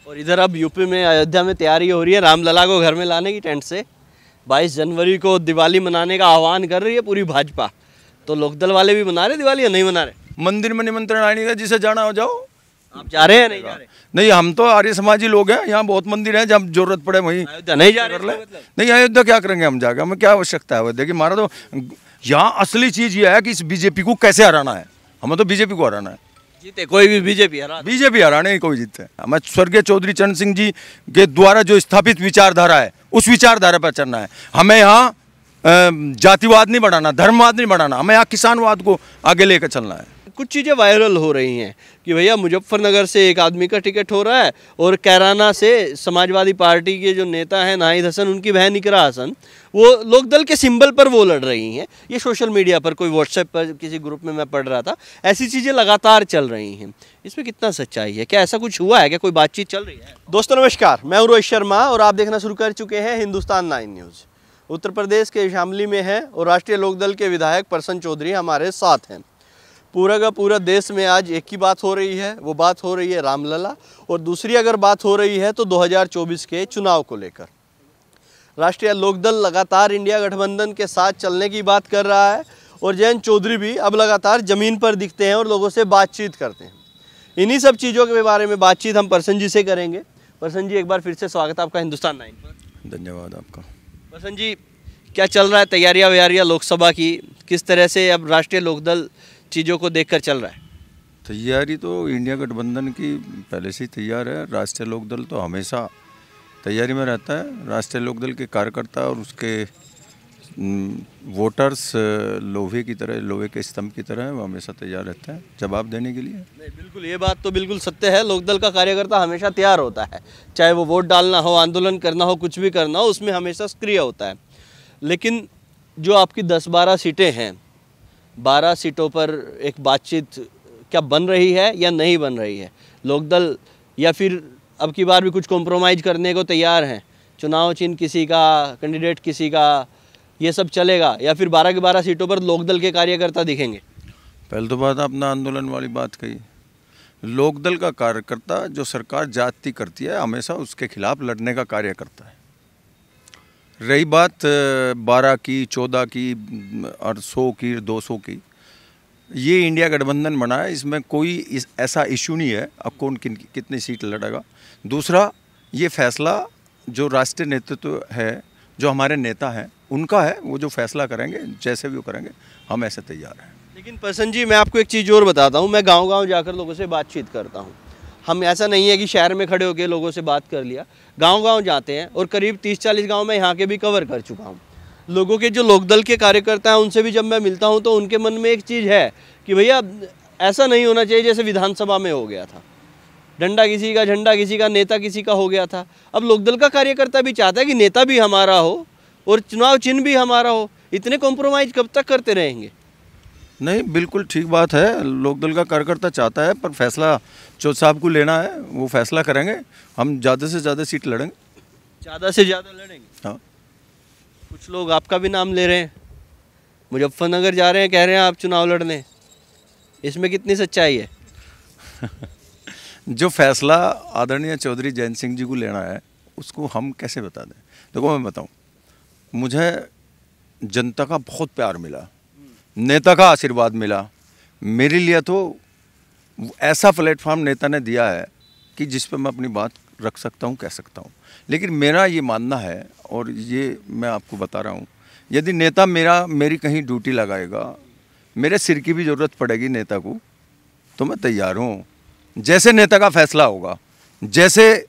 और इधर अब यूपी में अयोध्या में तैयारी हो रही है रामलला को घर में लाने की टेंट से। 22 जनवरी को दिवाली मनाने का आह्वान कर रही है पूरी भाजपा। तो लोकदल वाले भी मना रहे दिवाली या नहीं मना रहे? मंदिर में निमंत्रण आने का, जिसे जाना हो जाओ। आप जा रहे हैं नहीं जा रहे? नहीं, हम तो आर्य समाजी लोग हैं, यहाँ बहुत मंदिर हैं, जब जरूरत पड़े वहीं। अयोध्या नहीं जा रहे मतलब? नहीं, अयोध्या क्या करेंगे हम जाकर, हमें क्या आवश्यकता है? देखिए हमारा तो यहाँ असली चीज ये है कि इस बीजेपी को कैसे हराना है। हमें तो बीजेपी को हराना है। जीते कोई भी बीजेपी हराने ही कोई जीते। हमें स्वर्गीय चौधरी चरण सिंह जी के द्वारा जो स्थापित विचारधारा है उस विचारधारा पर चलना है। हमें यहाँ जातिवाद नहीं बढ़ाना, धर्मवाद नहीं बढ़ाना, हमें यहाँ किसानवाद को आगे लेकर चलना है। कुछ चीज़ें वायरल हो रही हैं कि भैया मुजफ्फरनगर से एक आदमी का टिकट हो रहा है और कैराना से समाजवादी पार्टी के जो नेता हैं नाहिद हसन, उनकी बहन इकरा हसन, वो लोकदल के सिंबल पर वो लड़ रही हैं। ये सोशल मीडिया पर, कोई व्हाट्सएप पर किसी ग्रुप में मैं पढ़ रहा था, ऐसी चीज़ें लगातार चल रही हैं। इसमें कितना सच्चाई है? क्या ऐसा कुछ हुआ है? क्या कोई बातचीत चल रही है? दोस्तों नमस्कार, मैं हूं रोहित शर्मा और आप देखना शुरू कर चुके हैं हिंदुस्तान 9 न्यूज़। उत्तर प्रदेश के शामली में है और राष्ट्रीय लोकदल के विधायक प्रसन्न चौधरी हमारे साथ हैं। पूरा का पूरा देश में आज एक ही बात हो रही है, वो बात हो रही है रामलला। और दूसरी अगर बात हो रही है तो 2024 के चुनाव को लेकर राष्ट्रीय लोकदल लगातार इंडिया गठबंधन के साथ चलने की बात कर रहा है और जयंत चौधरी भी अब लगातार ज़मीन पर दिखते हैं और लोगों से बातचीत करते हैं। इन्हीं सब चीज़ों के बारे में बातचीत हम प्रसन्न जी से करेंगे। प्रसन्न जी, एक बार फिर से स्वागत है आपका हिंदुस्तान 9 पर। धन्यवाद आपका। प्रसन्न जी, क्या चल रहा है? तैयारियां व्यारियां लोकसभा की किस तरह से अब राष्ट्रीय लोकदल चीज़ों को देखकर चल रहा है? तैयारी तो इंडिया गठबंधन की पहले से ही तैयार है। राष्ट्रीय लोकदल तो हमेशा तैयारी में रहता है। राष्ट्रीय लोकदल के कार्यकर्ता और उसके वोटर्स लोहे की तरह, लोहे के स्तंभ की तरह है, वो हमेशा तैयार रहते हैं जवाब देने के लिए। नहीं, बिल्कुल, ये बात तो बिल्कुल सत्य है। लोकदल का कार्यकर्ता हमेशा तैयार होता है, चाहे वो वोट डालना हो, आंदोलन करना हो, कुछ भी करना हो, उसमें हमेशा सक्रिय होता है। लेकिन जो आपकी 10-12 सीटें हैं, 12 सीटों पर एक बातचीत क्या बन रही है या नहीं बन रही है? लोकदल या फिर अब की बार भी कुछ कॉम्प्रोमाइज़ करने को तैयार हैं? चुनाव चिन्ह किसी का, कैंडिडेट किसी का, ये सब चलेगा या फिर 12 की 12 सीटों पर लोकदल के कार्यकर्ता दिखेंगे? पहले तो बात आपने आंदोलन वाली बात कही। लोकदल का कार्यकर्ता जो सरकार जाति करती है हमेशा उसके खिलाफ लड़ने का कार्य करता है। रही बात 12 की, 14 की और 100 की, 200 की, ये इंडिया गठबंधन बना है, इसमें कोई ऐसा इशू नहीं है अब कौन कितनी सीट लड़ेगा। दूसरा, ये फैसला जो राष्ट्रीय नेतृत्व है, जो हमारे नेता हैं, उनका है। वो जो फैसला करेंगे, जैसे भी वो करेंगे, हम ऐसे तैयार हैं। लेकिन प्रसन्न जी, मैं आपको एक चीज़ और बताता हूँ। मैं गांव-गांव जाकर लोगों से बातचीत करता हूँ। हम ऐसा नहीं है कि शहर में खड़े होकर लोगों से बात कर लिया, गांव-गांव जाते हैं और करीब 30-40 गांव मैं यहाँ के भी कवर कर चुका हूँ। लोगों के जो लोकदल के कार्यकर्ता हैं उनसे भी जब मैं मिलता हूँ तो उनके मन में एक चीज़ है कि भैया ऐसा नहीं होना चाहिए जैसे विधानसभा में हो गया था, डंडा किसी का, झंडा किसी का, नेता किसी का हो गया था। अब लोकदल का कार्यकर्ता भी चाहता है कि नेता भी हमारा हो और चुनाव चिन्ह भी हमारा हो। इतने कॉम्प्रोमाइज़ कब तक करते रहेंगे? नहीं, बिल्कुल ठीक बात है। लोकदल का कार्यकर्ता चाहता है, पर फैसला चौधरी साहब को लेना है, वो फैसला करेंगे। हम ज़्यादा से ज़्यादा सीट लड़ेंगे। ज़्यादा से ज़्यादा लड़ेंगे? हाँ। कुछ लोग आपका भी नाम ले रहे हैं, मुजफ्फरनगर जा रहे हैं, कह रहे हैं आप चुनाव लड़ने। इसमें कितनी सच्चाई है? जो फैसला आदरणीय चौधरी जयंत सिंह जी को लेना है उसको हम कैसे बता दें? देखो मैं बताऊं, मुझे जनता का बहुत प्यार मिला, नेता का आशीर्वाद मिला। मेरे लिए तो ऐसा प्लेटफॉर्म नेता ने दिया है कि जिस पर मैं अपनी बात रख सकता हूं, कह सकता हूं। लेकिन मेरा ये मानना है और ये मैं आपको बता रहा हूं, यदि नेता मेरी कहीं ड्यूटी लगाएगा, मेरे सिर की भी ज़रूरत पड़ेगी नेता को, तो मैं तैयार हूँ। जैसे नेता का फैसला होगा, जैसे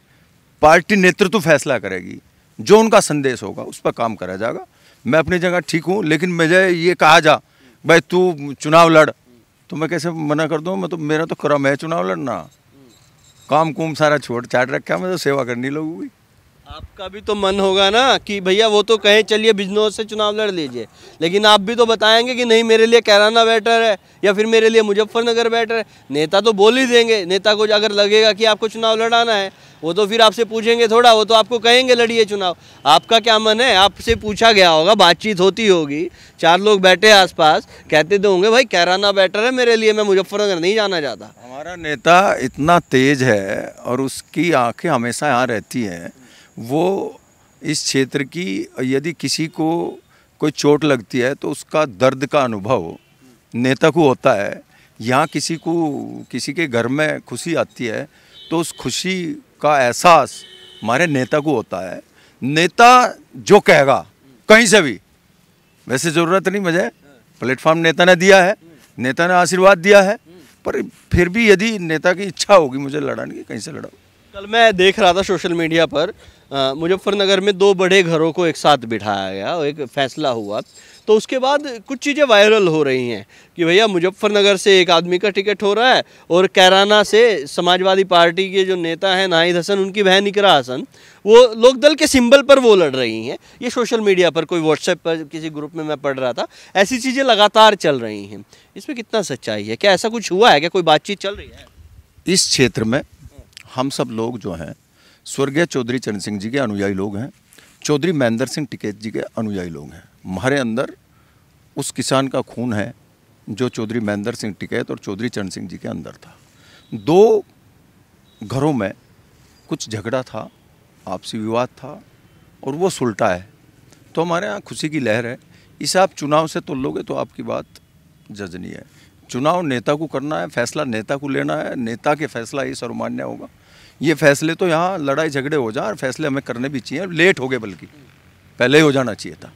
पार्टी नेतृत्व फैसला करेगी, जो उनका संदेश होगा उस पर काम करा जाएगा। मैं अपनी जगह ठीक हूँ, लेकिन मुझे ये कहा जा भाई तू चुनाव लड़, तो मैं कैसे मना कर दूँ? मेरा तो क्रम है चुनाव लड़ना। काम कुम सारा छोड़ छाड़ रखा है, मैं तो सेवा करनी लोगों की। आपका भी तो मन होगा ना कि भैया वो तो कहें चलिए बिजनौर से चुनाव लड़ लीजिए, लेकिन आप भी तो बताएंगे कि नहीं मेरे लिए कैराना बेटर है या फिर मेरे लिए मुजफ्फरनगर बेटर है। नेता तो बोल ही देंगे, नेता को अगर लगेगा कि आपको चुनाव लड़ाना है वो तो फिर आपसे पूछेंगे थोड़ा, वो तो आपको कहेंगे लड़िए चुनाव। आपका क्या मन है, आपसे पूछा गया होगा, बातचीत होती होगी, 4 लोग बैठे आसपास, कहते तो होंगे भाई कैराना बेटर है मेरे लिए, मैं मुजफ्फरनगर नहीं जाना चाहता। हमारा नेता इतना तेज है और उसकी आंखें हमेशा यहाँ रहती हैं। वो इस क्षेत्र की यदि किसी को कोई चोट लगती है तो उसका दर्द का अनुभव नेता को होता है। यहाँ किसी के घर में खुशी आती है तो उस खुशी का एहसास हमारे नेता को होता है। नेता जो कहेगा कहीं से भी, वैसे ज़रूरत नहीं मुझे, प्लेटफॉर्म नेता ने दिया है, नेता ने आशीर्वाद दिया है, पर फिर भी यदि नेता की इच्छा होगी मुझे लड़ाने की, कहीं से लड़ाओ। कल मैं देख रहा था सोशल मीडिया पर मुजफ्फरनगर में 2 बड़े घरों को एक साथ बिठाया गया और एक फैसला हुआ, तो उसके बाद कुछ चीज़ें वायरल हो रही हैं कि भैया मुजफ्फरनगर से एक आदमी का टिकट हो रहा है और कैराना से समाजवादी पार्टी के जो नेता हैं नाहिद हसन, उनकी बहन इकरा हसन, वो लोकदल के सिंबल पर वो लड़ रही हैं। ये सोशल मीडिया पर कोई व्हाट्सएप पर किसी ग्रुप में मैं पढ़ रहा था, ऐसी चीज़ें लगातार चल रही हैं। इसमें कितना सच्चाई है, क्या ऐसा कुछ हुआ है, क्या कोई बातचीत चल रही है? इस क्षेत्र में हम सब लोग जो हैं स्वर्गीय चौधरी चरण सिंह जी के अनुयायी लोग हैं, चौधरी महेंद्र सिंह टिकैत जी के अनुयायी लोग हैं। हमारे अंदर उस किसान का खून है जो चौधरी महेंद्र सिंह टिकैत और चौधरी चरण सिंह जी के अंदर था। 2 घरों में कुछ झगड़ा था, आपसी विवाद था और वो सुलटा है, तो हमारे यहाँ खुशी की लहर है। इसे आप चुनाव से तोल लोगे तो आपकी बात जजनी है। चुनाव नेता को करना है, फैसला नेता को लेना है, नेता के फैसला ही सर्वमान्य होगा। ये फैसले तो यहाँ लड़ाई झगड़े हो जाए और फैसले हमें करने भी चाहिए, लेट हो गए बल्कि पहले ही हो जाना चाहिए था।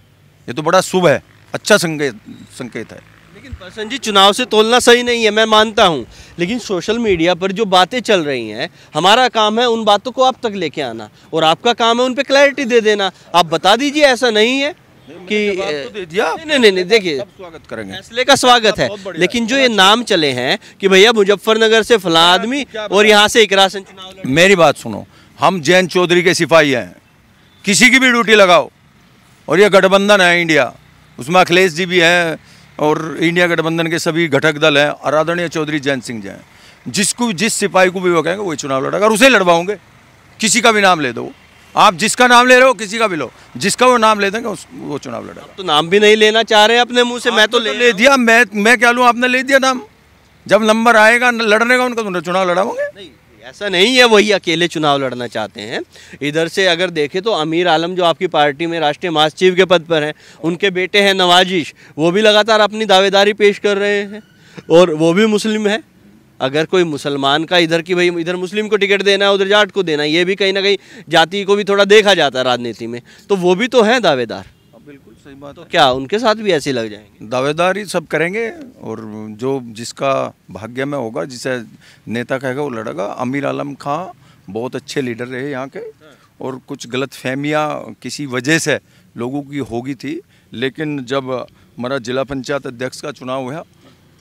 ये तो बड़ा शुभ है, अच्छा संकेत है। लेकिन पर्सन जी चुनाव से तोलना सही नहीं है, मैं मानता हूँ, लेकिन सोशल मीडिया पर जो बातें चल रही हैं, हमारा काम है उन बातों को आप तक लेके आना और आपका काम है उन पे क्लैरिटी दे देना। आप बता दीजिए ऐसा नहीं है कि तो दे दिया। नहीं देखिए, स्वागत करेंगे, फैसले का स्वागत है, लेकिन जो ये नाम चले हैं कि भैया मुजफ्फरनगर से फला आदमी और यहाँ से इकरा हसन चुनाव लड़े। मेरी बात सुनो, हम जैन चौधरी के सिपाही हैं, किसी की भी ड्यूटी लगाओ। और ये गठबंधन है इंडिया, उसमें अखिलेश जी भी हैं और इंडिया गठबंधन के सभी घटक दल हैं। आराधनीय चौधरी जैन सिंह जी हैं, जिसको जिस सिपाही को भी वो कहेंगे वही चुनाव लड़ेगा और उसे लड़वाओगे। किसी का भी नाम ले दो, आप जिसका नाम ले रहे हो किसी का भी लो, जिसका वो नाम ले देंगे वो चुनाव लड़ेगा। तो नाम भी नहीं लेना चाह रहे हैं अपने मुंह से, मैं तो ले दिया। मैं क्या लूँ, आपने ले दिया नाम। जब नंबर आएगा लड़ने का उनका तो चुनाव लड़ाओगे। नहीं, ऐसा नहीं है, वही अकेले चुनाव लड़ना चाहते हैं। इधर से अगर देखें तो अमीर आलम जो आपकी पार्टी में राष्ट्रीय महासचिव के पद पर हैं, उनके बेटे हैं नवाजिश, वो भी लगातार अपनी दावेदारी पेश कर रहे हैं और वो भी मुस्लिम है। अगर कोई मुसलमान का इधर की भाई इधर मुस्लिम को टिकट देना है, उधर जाट को देना है, ये भी कहीं ना कहीं जाति को भी थोड़ा देखा जाता है राजनीति में, तो वो भी तो हैं दावेदार। बिल्कुल सही बात तो क्या उनके साथ भी ऐसे लग जाएंगे? दावेदारी सब करेंगे और जो जिसका भाग्य में होगा, जिसे नेता कहेगा वो लड़ेगा। अमीर आलम खां बहुत अच्छे लीडर रहे यहाँ के और कुछ गलत फहमियाँ किसी वजह से लोगों की होगी थी, लेकिन जब हमारा जिला पंचायत अध्यक्ष का चुनाव हुआ,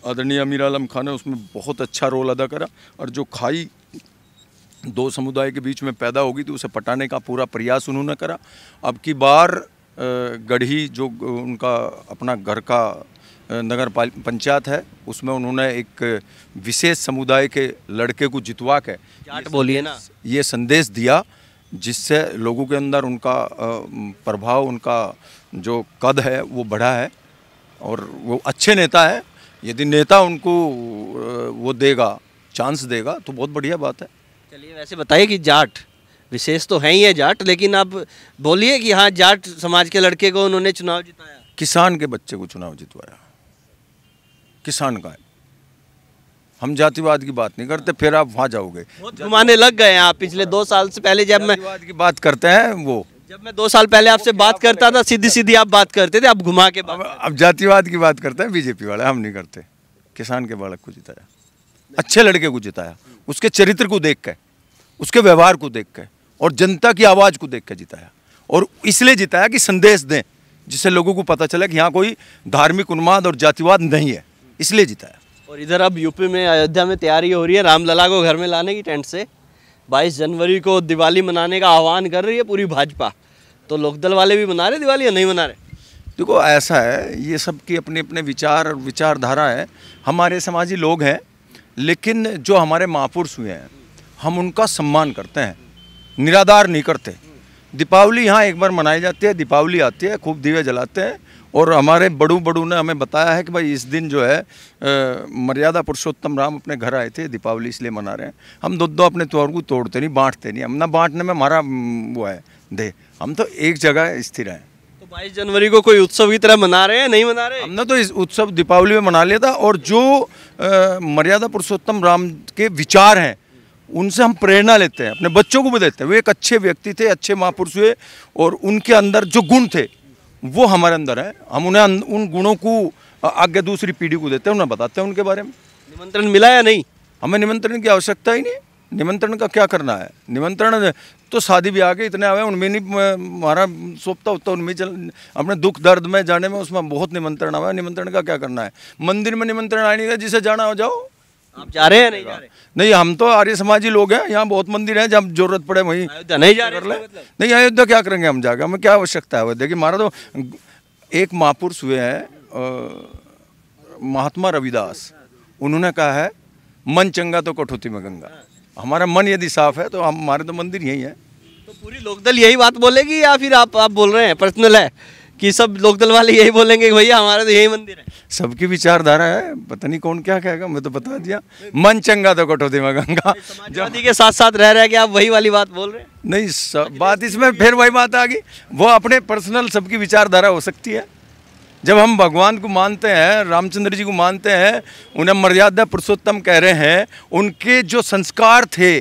आदरणीय अमीर आलम खान ने उसमें बहुत अच्छा रोल अदा करा और जो खाई 2 समुदाय के बीच में पैदा होगी थी उसे पटाने का पूरा प्रयास उन्होंने करा। अब की बार गढ़ी जो उनका अपना घर का नगर पंचायत है, उसमें उन्होंने एक विशेष समुदाय के लड़के को जितवा के जाट बोलिए ना, ये संदेश दिया, जिससे लोगों के अंदर उनका प्रभाव, उनका जो कद है वो बढ़ा है और वो अच्छे नेता है। यदि नेता उनको वो देगा, चांस देगा तो बहुत बढ़िया बात है। चलिए वैसे बताइए कि जाट विशेष तो है ही है जाट, लेकिन आप बोलिए कि हाँ जाट समाज के लड़के को उन्होंने चुनाव जिताया। किसान के बच्चे को चुनाव जितवाया, किसान का है। हम जातिवाद की बात नहीं करते, फिर आप वहाँ जाओगे। बहुत घुमाने लग गए हैं आप। पिछले 2 साल से पहले जब मैं जातिवाद की बात करते हैं, वो जब मैं 2 साल पहले आपसे बात करता था सीधी सीधी आप बात करते थे, आप घुमा के अब जातिवाद की बात करते हैं बीजेपी वाले, हम नहीं करते। किसान के बालक को जिताया, अच्छे लड़के को जिताया, उसके चरित्र को देख के, उसके व्यवहार को देख के और जनता की आवाज़ को देख के जिताया। और इसलिए जिताया कि संदेश दें, जिससे लोगों को पता चले कि यहाँ कोई धार्मिक उन्माद और जातिवाद नहीं है, इसलिए जिताया। और इधर अब यूपी में अयोध्या में तैयारी हो रही है रामलला को घर में लाने की टेंट से। 22 जनवरी को दिवाली मनाने का आह्वान कर रही है पूरी भाजपा, तो लोकदल वाले भी मना रहे दिवाली या नहीं मना रहे? देखो ऐसा है, ये सब की अपने अपने विचार और विचारधारा है। हमारे समाजी लोग हैं, लेकिन जो हमारे महापुरुष हुए हैं हम उनका सम्मान करते हैं, निरादार नहीं करते। दीपावली यहाँ एक बार मनाई जाती है, दीपावली आती है, खूब दिए जलाते हैं, और हमारे बड़ू ने हमें बताया है कि भाई इस दिन जो है मर्यादा पुरुषोत्तम राम अपने घर आए थे, दीपावली इसलिए मना रहे हैं। हम दो अपने त्योहार को तोड़ते नहीं, बांटते नहीं, हम ना बांटने में हमारा वो है दे, हम तो एक जगह स्थिर हैं। तो 22 जनवरी को कोई उत्सव की तरह मना रहे हैं, नहीं मना रहे? हमने तो इस उत्सव दीपावली में मना लिया था, और जो मर्यादा पुरुषोत्तम राम के विचार हैं उनसे हम प्रेरणा लेते हैं, अपने बच्चों को भी देते हैं। वो एक अच्छे व्यक्ति थे, अच्छे महापुरुष हुए, और उनके अंदर जो गुण थे वो हमारे अंदर है। हम उन्हें उन गुणों को आगे दूसरी पीढ़ी को देते हैं, उन्हें बताते हैं उनके बारे में। निमंत्रण मिला या नहीं? हमें निमंत्रण की आवश्यकता ही नहीं। निमंत्रण का क्या करना है? निमंत्रण तो शादी ब्याह के इतने आवे, उनमें नहीं हमारा सोपता होता, उनमें चल अपने दुख दर्द में जाने में उसमें बहुत निमंत्रण आवे। निमंत्रण का क्या करना है? मंदिर में निमंत्रण आने का, जिसे जाना हो जाओ। आप जा रहे हैं नहीं जा रहे? नहीं, हम तो आर्य समाजी लोग हैं, यहाँ बहुत मंदिर हैं, जब जरूरत पड़े वहीं नहीं जा रहे। नहीं, अयोध्या क्या करेंगे हम जाकर? हमें क्या आवश्यकता है? देखिए हमारा तो एक महापुरुष हुए हैं महात्मा रविदास, उन्होंने कहा है मन चंगा तो कठौती में गंगा। हमारा मन यदि साफ है तो हमारे तो मंदिर यही है। तो पूरी लोकदल यही बात बोलेगी या फिर आप बोल रहे हैं पर्सनल है कि सब लोकदल वाले यही बोलेंगे कि भैया हमारा तो यही मंदिर है? सबकी विचारधारा है, पता नहीं कौन क्या कहेगा, मैं तो बता दिया मन चंगा तो कठौती में गंगा। समाजवादी के साथ साथ रह कि आप वही वाली बात बोल रहे हैं? नहीं, बात इसमें फिर वही बात आ गई, वो अपने पर्सनल सबकी विचारधारा हो सकती है। जब हम भगवान को मानते हैं, रामचंद्र जी को मानते हैं, उन्हें मर्यादा पुरुषोत्तम कह रहे हैं, उनके जो संस्कार थे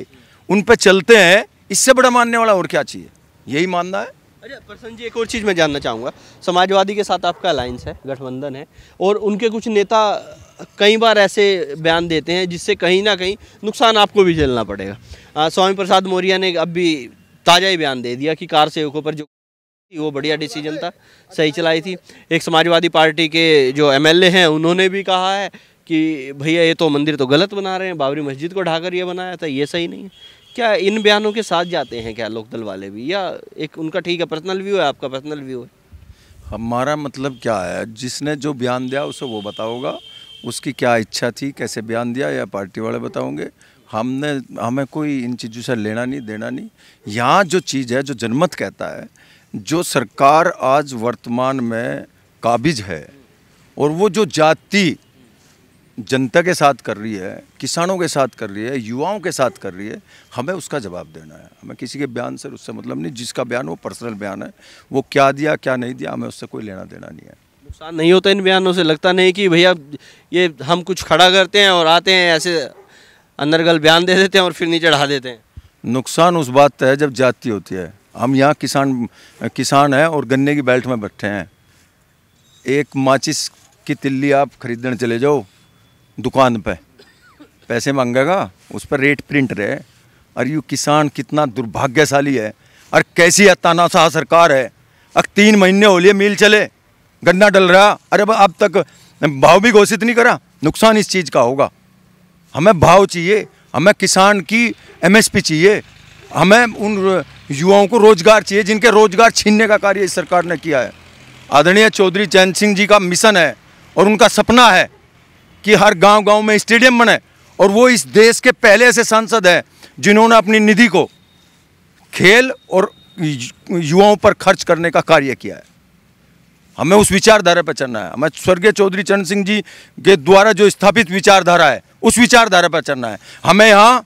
उन पे चलते हैं, इससे बड़ा मानने वाला और क्या चाहिए? यही मानना है। अच्छा प्रसन्न जी, एक और चीज़ मैं जानना चाहूँगा, समाजवादी के साथ आपका अलायंस है, गठबंधन है, और उनके कुछ नेता कई बार ऐसे बयान देते हैं जिससे कहीं ना कहीं नुकसान आपको भी झेलना पड़ेगा। स्वामी प्रसाद मौर्य ने अभी ताज़ा ही बयान दे दिया कि कार सेवकों पर जो वो बढ़िया डिसीजन था, सही चलाई थी। एक समाजवादी पार्टी के जो एमएलए हैं उन्होंने भी कहा है कि भैया ये तो मंदिर तो गलत बना रहे हैं, बाबरी मस्जिद को ढाकर ये बनाया था, ये सही नहीं है। क्या इन बयानों के साथ जाते हैं क्या लोकदल वाले भी, या एक उनका ठीक है पर्सनल व्यू है, आपका पर्सनल व्यू है? हमारा मतलब क्या है, जिसने जो बयान दिया उसे वो बताओगा, उसकी क्या इच्छा थी, कैसे बयान दिया, या पार्टी वाले बताओगे। हमें कोई इन चीज़ों से लेना नहीं देना नहीं। यहाँ जो चीज़ है, जो जनमत कहता है, जो सरकार आज वर्तमान में काबिज है, और वो जो जाति जनता के साथ कर रही है, किसानों के साथ कर रही है, युवाओं के साथ कर रही है, हमें उसका जवाब देना है। हमें किसी के बयान से उससे मतलब नहीं, जिसका बयान वो पर्सनल बयान है, वो क्या दिया क्या नहीं दिया, हमें उससे कोई लेना देना नहीं है। नुकसान नहीं होता इन बयानों से? लगता नहीं कि भैया ये हम कुछ खड़ा करते हैं और आते हैं ऐसे अंदरगल बयान दे देते हैं और फिर नीचे ढा देते हैं? नुकसान उस बात है जब जाति होती है। हम यहाँ किसान हैं और गन्ने की बेल्ट में बैठे हैं। एक माचिस की तिल्ली आप खरीदने चले जाओ दुकान पे, पैसे मांगेगा, उस पर रेट प्रिंट रहे। और ये किसान कितना दुर्भाग्यशाली है, और कैसी तानाशाह सरकार है। अब 3 महीने हो लिए मिल चले, गन्ना डल रहा, अरे अब तक भाव भी घोषित नहीं करा। नुकसान इस चीज़ का होगा। हमें भाव चाहिए, हमें किसान की एमएसपी चाहिए, हमें उन युवाओं को रोजगार चाहिए जिनके रोजगार छीनने का कार्य इस सरकार ने किया है। आदरणीय चौधरी चरण सिंह जी का मिशन है और उनका सपना है कि हर गांव-गांव में स्टेडियम बने, और वो इस देश के पहले ऐसे सांसद हैं जिन्होंने अपनी निधि को खेल और युवाओं पर खर्च करने का कार्य किया है। हमें उस विचारधारा पर चलना है। हमें स्वर्गीय चौधरी चरण सिंह जी के द्वारा जो स्थापित विचारधारा है उस विचारधारा पर चलना है। हमें यहाँ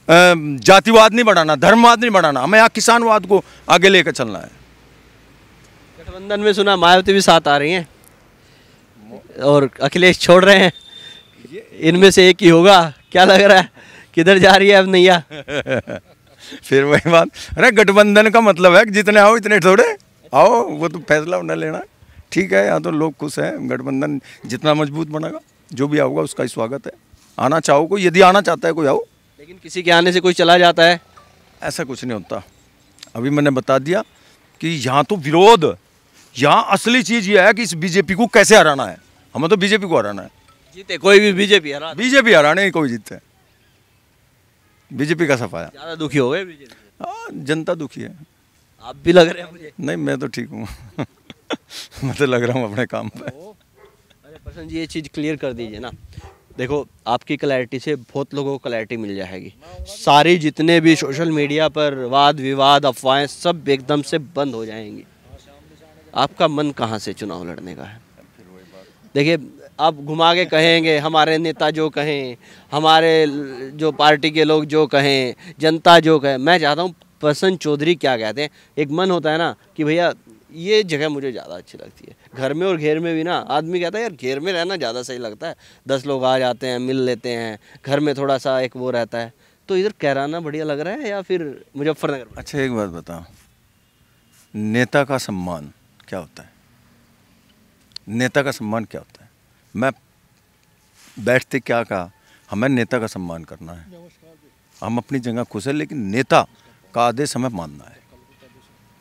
जातिवाद नहीं बढ़ाना, धर्मवाद नहीं बढ़ाना, हमें यहाँ किसानवाद को आगे लेकर चलना है। गठबंधन में सुना मायावती भी साथ आ रही हैं और अखिलेश छोड़ रहे हैं, इनमें से एक ही होगा, क्या लग रहा है किधर जा रही है अब नैया? फिर वही बात, अरे गठबंधन का मतलब है कि जितने आओ इतने थोड़े आओ, वो तो फैसला उन्हें लेना है। ठीक है, यहाँ तो लोग खुश हैं, गठबंधन जितना मजबूत बनेगा जो भी आओगा उसका ही स्वागत है। आना चाहो कोई, यदि आना चाहता है कोई आओ, लेकिन किसी के आने से कोई चला जाता है ऐसा कुछ नहीं होता। अभी मैंने बता दिया कि यहाँ तो विरोध, यहाँ असली चीज़ ये है कि इस बीजेपी को कैसे हराना है। हमें तो बीजेपी को हराना है। जीते कोई भी बीजेपी हराने ही कोई जीतते हैं। बीजेपी का सफाया। ज़्यादा दुखी हो गए बीजेपी से? हाँ, जनता दुखी है। आप भी लग रहे हैं मुझे। नहीं, मैं तो ठीक हूँ। मैं तो लग रहा हूँ अपने काम पे। अरे प्रसन्न जी, ये चीज़ क्लियर कर दीजिए ना। देखो, आपकी क्लैरिटी से बहुत लोगों को क्लैरिटी मिल जाएगी। सारी जितने भी सोशल मीडिया पर वाद विवाद अफवाहें सब एकदम से बंद हो जाएंगी। आपका मन कहाँ से चुनाव लड़ने का है? देखिए, आप घुमा के कहेंगे हमारे नेता जो कहें, हमारे जो पार्टी के लोग जो कहें, जनता जो कहे। मैं चाहता हूँ प्रसन्न चौधरी क्या कहते हैं। एक मन होता है ना कि भैया ये जगह मुझे ज़्यादा अच्छी लगती है। घर में और घेर में भी ना आदमी कहता है यार घेर में रहना ज़्यादा सही लगता है, 10 लोग आ जाते हैं, मिल लेते हैं। घर में थोड़ा सा एक वो रहता है। तो इधर कैराना बढ़िया लग रहा है या फिर मुजफ्फरनगर? अच्छा, एक बात बताओ, नेता का सम्मान क्या होता है? नेता का सम्मान क्या होता है? मैं बैठते क्या कहा, हमें नेता का सम्मान करना है। हम अपनी जगह खुश है, लेकिन नेता का आदेश हमें मानना है।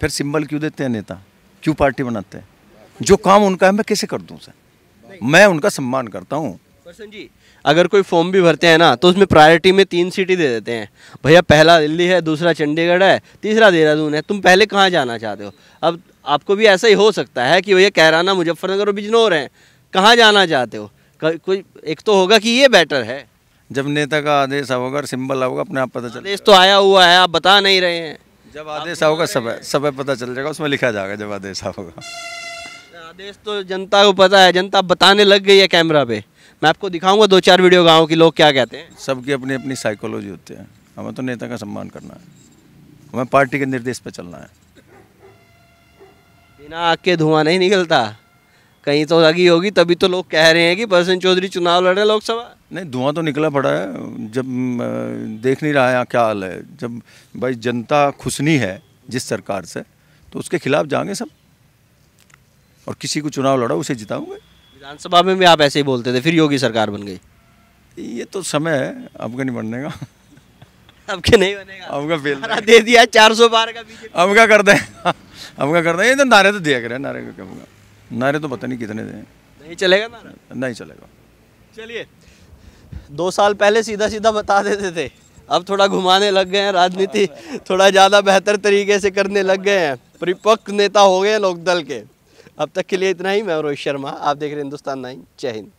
फिर सिंबल क्यों देते हैं नेता, क्यों पार्टी बनाते हैं? जो काम उनका है मैं कैसे कर दूं सर? मैं उनका सम्मान करता हूँ। प्रसन्न जी, अगर कोई फॉर्म भी भरते हैं ना तो उसमें प्रायोरिटी में 3 सीटें दे देते हैं। भैया पहला दिल्ली है, दूसरा चंडीगढ़ है, तीसरा देहरादून है, तुम पहले कहाँ जाना चाहते हो? अब आपको भी ऐसा ही हो सकता है कि भैया कैराना, मुजफ्फरनगर और बिजनौर हैं, कहाँ जाना चाहते हो? कोई एक तो होगा कि ये बेटर है। जब नेता का आदेश होगा और सिंबल होगा, अपने आप पता चल। आदेश तो आया हुआ है, आप बता नहीं रहे हैं। जब आदेश होगा सब पता चल जाएगा, उसमें लिखा जाएगा जब आदेश होगा। आदेश तो जनता को पता है, जनता बताने लग गई है कैमरा पे। मैं आपको दिखाऊंगा 2-4 वीडियो गाँव के लोग क्या कहते हैं। सबकी अपनी अपनी साइकोलॉजी होती है। हमें तो नेता का सम्मान करना है, हमें पार्टी के निर्देश पे चलना है। बिना आग के धुआं नहीं निकलता, कहीं तो लगी होगी, तभी तो लोग कह रहे हैं कि प्रसन्न चौधरी चुनाव लड़ रहे लोकसभा। नहीं, धुआं तो निकला पड़ा है। जब देख नहीं रहा है यहाँ क्या हाल है। जब भाई जनता खुश नहीं है जिस सरकार से, तो उसके खिलाफ जाएंगे सब, और किसी को चुनाव लड़ा उसे जिताओगे। विधानसभा में भी आप ऐसे ही बोलते थे, फिर योगी सरकार बन गई। ये तो समय है, अब का नहीं बनने का। अब के नहीं बनेगा, अब का फेल दे दिया 400 पार का बीजेपी। अब क्या कर दें। अब क्या कर दें, ये तो नारे तो दिया करें, नारे का क्या होगा? नारे तो पता नहीं कितने दें, नहीं चलेगा ना, नहीं चलेगा। चलिए, 2 साल पहले सीधा सीधा बता देते थे, अब थोड़ा घुमाने लग गए हैं, राजनीति थोड़ा ज़्यादा बेहतर तरीके से करने लग गए हैं, परिपक्व नेता हो गए हैं लोकदल के। अब तक के लिए इतना ही। मैं रोहित शर्मा, आप देख रहे हैं हिंदुस्तान 9। जय हिंद।